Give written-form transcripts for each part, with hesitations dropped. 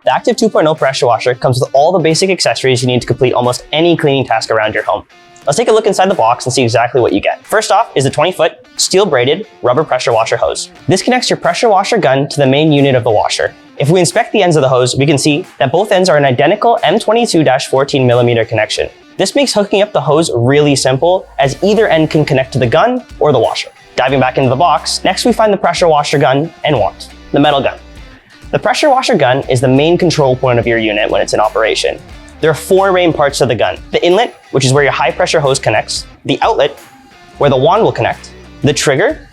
The Active 2.0 pressure washer comes with all the basic accessories you need to complete almost any cleaning task around your home. Let's take a look inside the box and see exactly what you get. First off is the 20-foot steel braided rubber pressure washer hose. This connects your pressure washer gun to the main unit of the washer. If we inspect the ends of the hose, we can see that both ends are an identical M22-14mm connection. This makes hooking up the hose really simple, as either end can connect to the gun or the washer. Diving back into the box, next we find the pressure washer gun and wand, the metal gun. The pressure washer gun is the main control point of your unit when it's in operation. There are four main parts to the gun: the inlet, which is where your high pressure hose connects, the outlet, where the wand will connect, the trigger,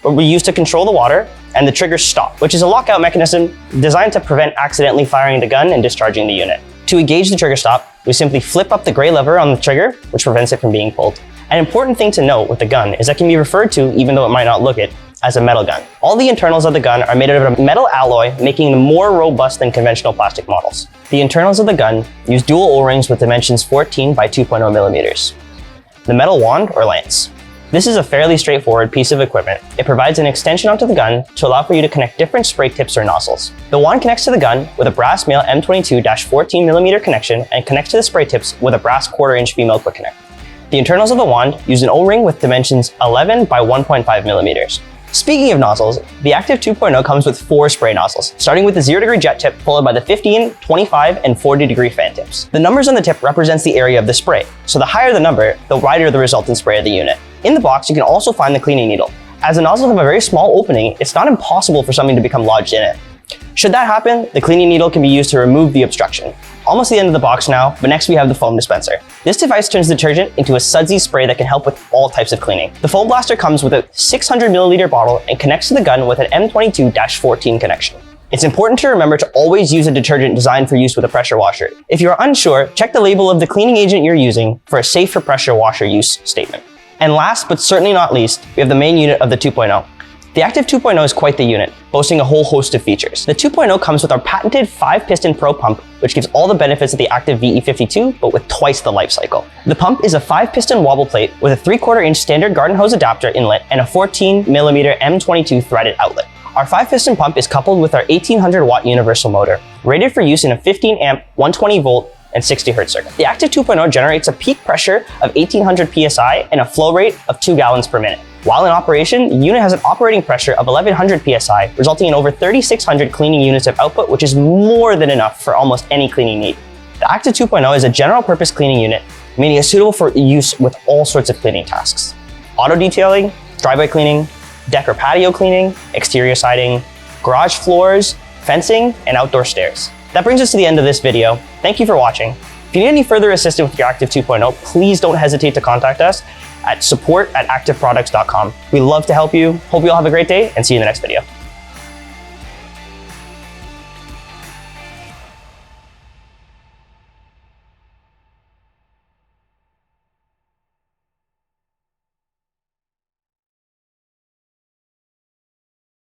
what we use to control the water, and the trigger stop, which is a lockout mechanism designed to prevent accidentally firing the gun and discharging the unit. To engage the trigger stop, we simply flip up the gray lever on the trigger, which prevents it from being pulled. An important thing to note with the gun is that it can be referred to, even though it might not look it, as a metal gun. All the internals of the gun are made out of a metal alloy, making them more robust than conventional plastic models. The internals of the gun use dual O-rings with dimensions 14 by 2.0 millimeters. The metal wand, or lance. This is a fairly straightforward piece of equipment. It provides an extension onto the gun to allow for you to connect different spray tips or nozzles. The wand connects to the gun with a brass male M22-14mm connection and connects to the spray tips with a brass 1/4-inch female quick connect. The internals of the wand use an O-ring with dimensions 11 by 1.5 millimeters. Speaking of nozzles, the Active 2.0 comes with 4 spray nozzles, starting with the 0-degree jet tip, followed by the 15, 25, and 40-degree fan tips. The numbers on the tip represents the area of the spray, so the higher the number, the wider the resultant spray of the unit. In the box, you can also find the cleaning needle. As the nozzles have a very small opening, it's not impossible for something to become lodged in it. Should that happen, the cleaning needle can be used to remove the obstruction. Almost the end of the box now, but next we have the foam dispenser. This device turns detergent into a sudsy spray that can help with all types of cleaning. The foam blaster comes with a 600ml bottle and connects to the gun with an M22-14 connection. It's important to remember to always use a detergent designed for use with a pressure washer. If you are unsure, check the label of the cleaning agent you're using for a safe for pressure washer use statement. And last but certainly not least, we have the main unit of the 2.0. The Active 2.0 is quite the unit, boasting a whole host of features. The 2.0 comes with our patented 5-piston Pro pump, which gives all the benefits of the Active VE52, but with twice the life cycle. The pump is a 5-piston wobble plate with a 3/4-inch standard garden hose adapter inlet and a 14mm M22 threaded outlet. Our 5-piston pump is coupled with our 1800-watt universal motor, rated for use in a 15-amp, 120-volt, and 60Hz circuit. The Active 2.0 generates a peak pressure of 1800 psi and a flow rate of 2 gallons per minute. While in operation, the unit has an operating pressure of 1100 psi, resulting in over 3600 cleaning units of output, which is more than enough for almost any cleaning need. The Active 2.0 is a general purpose cleaning unit, meaning it's suitable for use with all sorts of cleaning tasks. Auto detailing, driveway cleaning, deck or patio cleaning, exterior siding, garage floors, fencing, and outdoor stairs. That brings us to the end of this video. Thank you for watching. If you need any further assistance with your Active 2.0, please don't hesitate to contact us at support@activeproducts.com. We love to help you. Hope you all have a great day and see you in the next video.